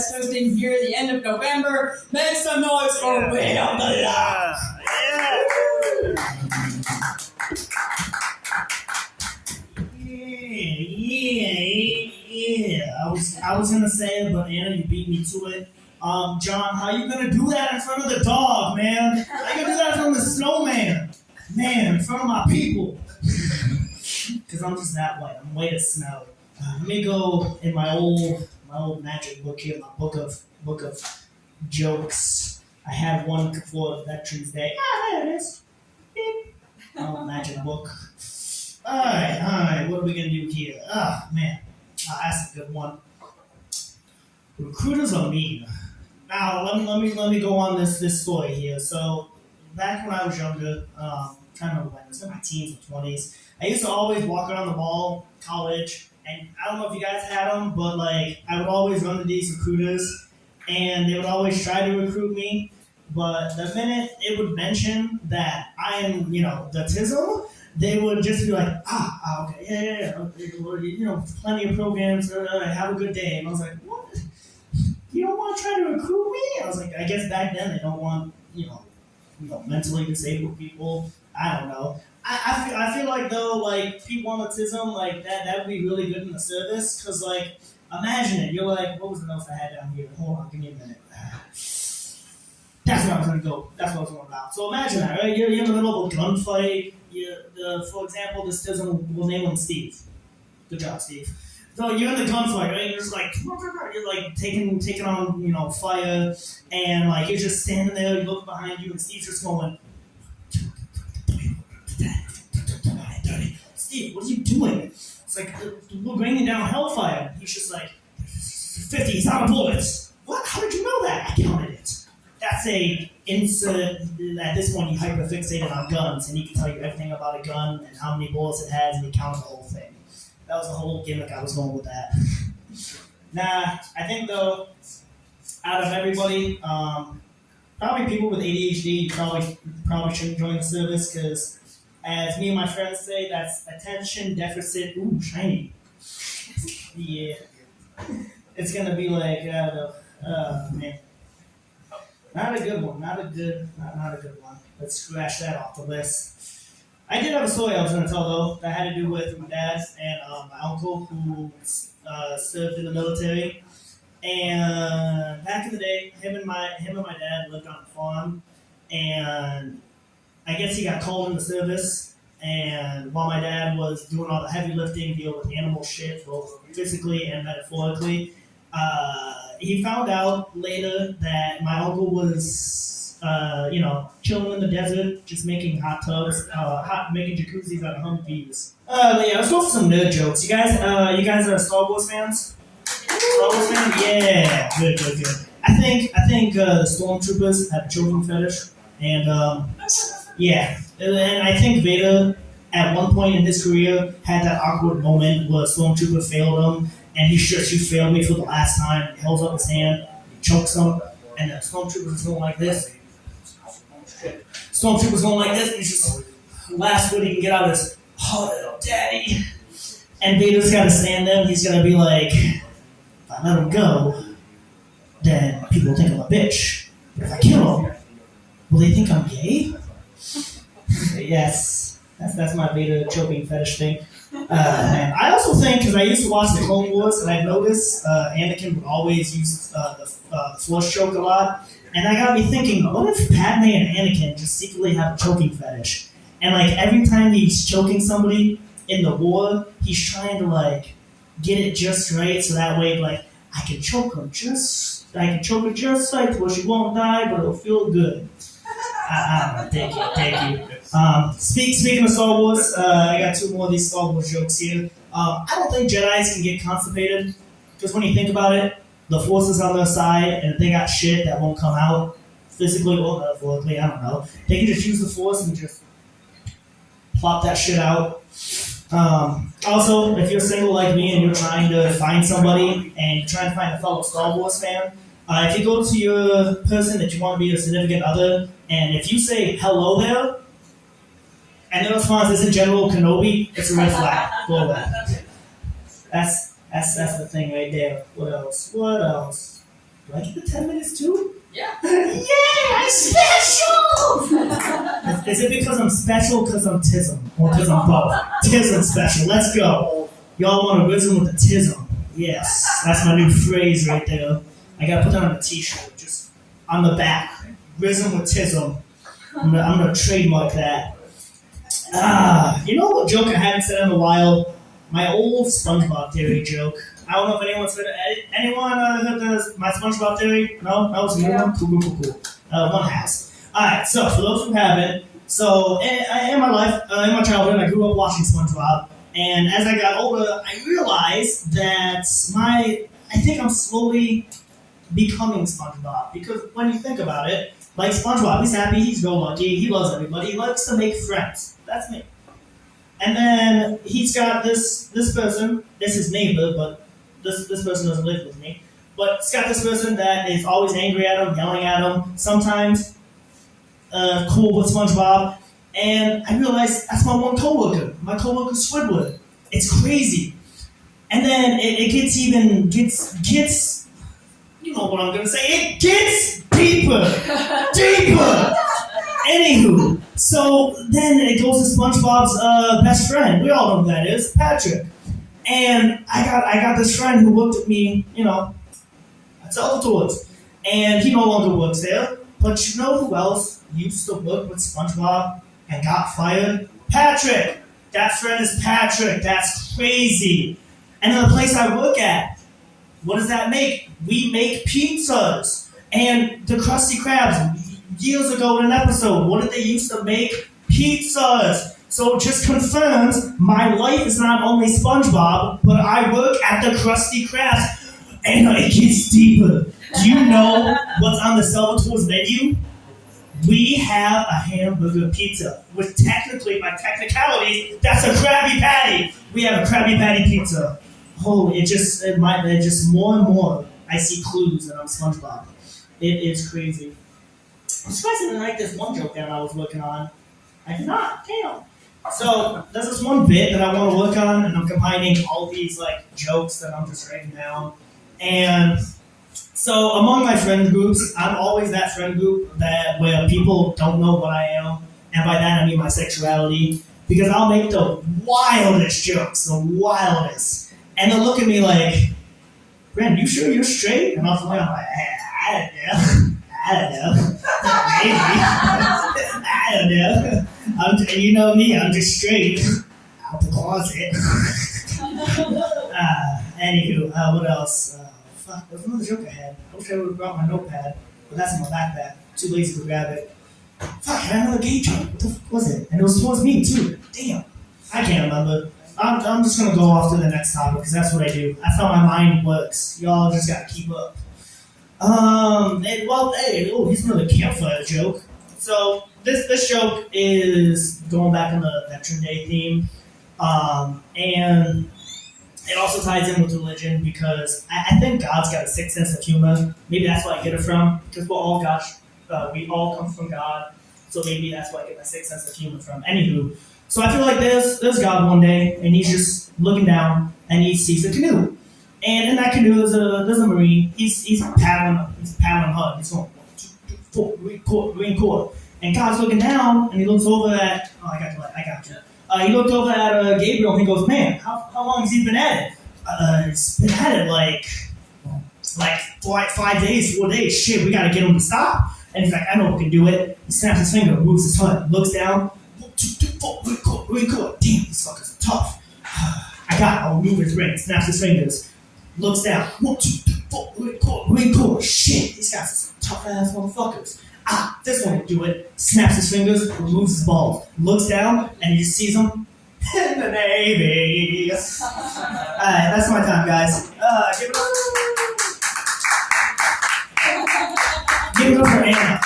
guest hosting here at the end of November. Make some noise for Win on the Lock. I was gonna say it, but Anna, you beat me to it. John, how you gonna do that in front of the dog, man? How you gonna do that in front of the snowman? Man, in front of my people. Because I'm just that white. I'm white as snow. Let me go in my old magic book here, my book of jokes. I have one for Veterans Day. There it is. Beep. Magic book. Alright, what are we gonna do here? Man. That's a good one. Recruiters are mean. Now let me go on this story here. So back when I was younger, kind of when I was in my teens or 20s, I used to always walk around the mall, college, and I don't know if you guys had them, but like I would always run into these recruiters, and they would always try to recruit me. But the minute it would mention that I am, the Tism, they would just be like, okay, yeah, plenty of programs, have a good day. And I was like, what? You don't want to try to recruit me? I was like, I guess back then they don't want, mentally disabled people. I don't know. I feel like though, like people on autism, like that would be really good in the service, because like imagine it. You're like, what was the notes I had down here? Hold on, give me a minute. That's what I was gonna go. That's what I was going about. So imagine that, right? You're in the middle of a gunfight. For example, this Tism, we'll name him Steve. Good job, Steve. So you're in the gunfight, right? You're just like, you're like taking on, fire, and like you're just standing there. You look behind you, and Steve's just going, Steve, what are you doing? It's like, we're raining down hellfire. He's just like, 50, he's out of bullets. What? How did you know that? I counted it. That's a insert. At this point, he hyperfixated on guns, and he can tell you everything about a gun and how many bullets it has, and he counted the whole thing. That was the whole gimmick I was going with that. Nah, I think though, out of everybody, probably people with ADHD probably shouldn't join the service, because as me and my friends say, that's attention deficit. Ooh, shiny. Yeah, it's gonna be like, man. Not a good one. Not a good one. Let's scratch that off the list. I did have a story I was going to tell though that had to do with my dad and my uncle who served in the military. And back in the day, him and my dad lived on a farm, and I guess he got called in the service. And while my dad was doing all the heavy lifting, dealing with animal shit, both physically and metaphorically, he found out later that my uncle was, chilling in the desert, just making hot tubs, making jacuzzis out of Humvees. But yeah, let's go for some nerd jokes. You guys are Star Wars fans? Star Wars fans? Yeah, good. I think the Stormtroopers have a choking fetish, and yeah, and I think Vader at one point in his career had that awkward moment where a Stormtrooper failed him. And he sure you failed me for the last time. He holds up his hand, he chokes him, and the Stormtrooper's going like this. Stormtrooper's going like this, and he's just, last word he can get out is, oh, little daddy. And Vader's got to stand there, and he's going to be like, if I let him go, then people will think I'm a bitch. But if I kill him, will they think I'm gay? Yes, that's my Vader choking fetish thing. And I also think, because I used to watch the Clone Wars, and I've noticed Anakin would always use the Force choke a lot. And that got me thinking, what if Padme and Anakin just secretly have a choking fetish? And like every time he's choking somebody in the war, he's trying to like get it just right, so that way like I can choke her just right where she won't die, but it'll feel good. Thank you. Speaking of Star Wars, I got two more of these Star Wars jokes here. I don't think Jedis can get constipated, because when you think about it, the Force is on their side, and if they got shit that won't come out physically or metaphorically, I don't know, they can just use the Force and just plop that shit out. Also, if you're single like me and you're trying to find somebody and you're trying to find a fellow Star Wars fan, if you go to your person that you want to be your significant other, and if you say hello there, and the response isn't General Kenobi, it's a red flag. Go away. That's the thing right there. What else? Do I get the 10 minutes too? Yeah. Yeah, I'm special! Is it because I'm special because I'm Tism? Or because I'm both? Tism special. Let's go. Y'all want a Rism with the Tism? Yes. That's my new phrase right there. I gotta put that on a t-shirt. Just on the back. Rism with Tism. I'm gonna trademark that. You know what joke I haven't said in a while? My old SpongeBob theory joke. I don't know if anyone's heard it. Anyone heard my SpongeBob theory? No? That was a good one? Cool. One has. Alright, so for those who haven't, so in my life, in my childhood, I grew up watching SpongeBob. And as I got older, I realized that I think I'm slowly becoming SpongeBob. Because when you think about it, like SpongeBob, he's happy, he's go-lucky, he loves everybody, he likes to make friends. That's me. And then he's got this person, this is his neighbor, but this person doesn't live with me. But he's got this person that is always angry at him, yelling at him, sometimes cool with SpongeBob. And I realized that's my one coworker, my coworker Squidward. It's crazy. And then it gets you know what I'm gonna say, it gets deeper. Anywho, so then it goes to SpongeBob's best friend. We all know who that is, Patrick. And I got this friend who looked at me, you know, I tell the tours. And he no longer works there. But you know who else used to work with SpongeBob and got fired? Patrick! That friend is Patrick. That's crazy. And then the place I work at, what does that make? We make pizzas. And the Krusty Krabs, years ago in an episode, what did they used to make? Pizzas. So it just confirms my life is not only SpongeBob, but I work at the Krusty Krabs. And it gets deeper. Do you know what's on the Salvatore's menu? We have a hamburger pizza, which technically, by technicality, that's a Krabby Patty. We have a Krabby Patty pizza. Oh, it just more and more I see clues that I'm SpongeBob. It is crazy. I'm surprised I didn't write this one joke down I was working on. I did not. Damn. So there's this one bit that I want to work on, and I'm combining all these jokes that I'm just writing down. And so among my friend groups, I'm always that friend group where people don't know what I am, and by that I mean my sexuality, because I'll make the wildest jokes, the wildest, and they'll look at me like, "Brandon, you sure you're straight?" And I'm like, I don't know, maybe, I don't know. You know me, I'm just straight out the closet. Anywho, what else? Fuck, there was another joke I had. I wish I would have brought my notepad, but that's in my backpack. Too lazy to grab it. Fuck, I had another gay joke. What the fuck was it? And it was towards me, too. Damn. I can't remember. I'm just going to go off to the next topic, because that's what I do. That's how my mind works. Y'all just got to keep up. Here's another campfire joke. So, this joke is going back on the Veteran Day theme. And it also ties in with religion, because I think God's got a sixth sense of humor. Maybe that's where I get it from, because we're all we all come from God. So maybe that's where I get my sixth sense of humor from. Anywho, so I feel like there's God one day, and he's just looking down, and he sees a canoe. And in that canoe, there's a Marine. He's paddling hard. He's going 1, 2, 3, 4, Marine Corps. And God's looking down, and he looks over at. Oh, I got you. He looked over at Gabriel, and he goes, "Man, how long has he been at it?" It's been at it like 5 days, 4 days. Shit, we gotta get him to stop. And he's like, "I know we can do it." He snaps his finger, moves his foot, looks down. 1, 2, 3, 4, Marine Corps. Damn, these fuckers are tough. I got it. I'll move his ring. Snaps his fingers. Looks down. 1, 2, 3, 4, Marine Corps. Shit, these guys are some tough ass motherfuckers. This one will do it. Snaps his fingers, removes his balls. Looks down, and he just sees him in the Navy. Alright, that's my time, guys. Give it up for Anna.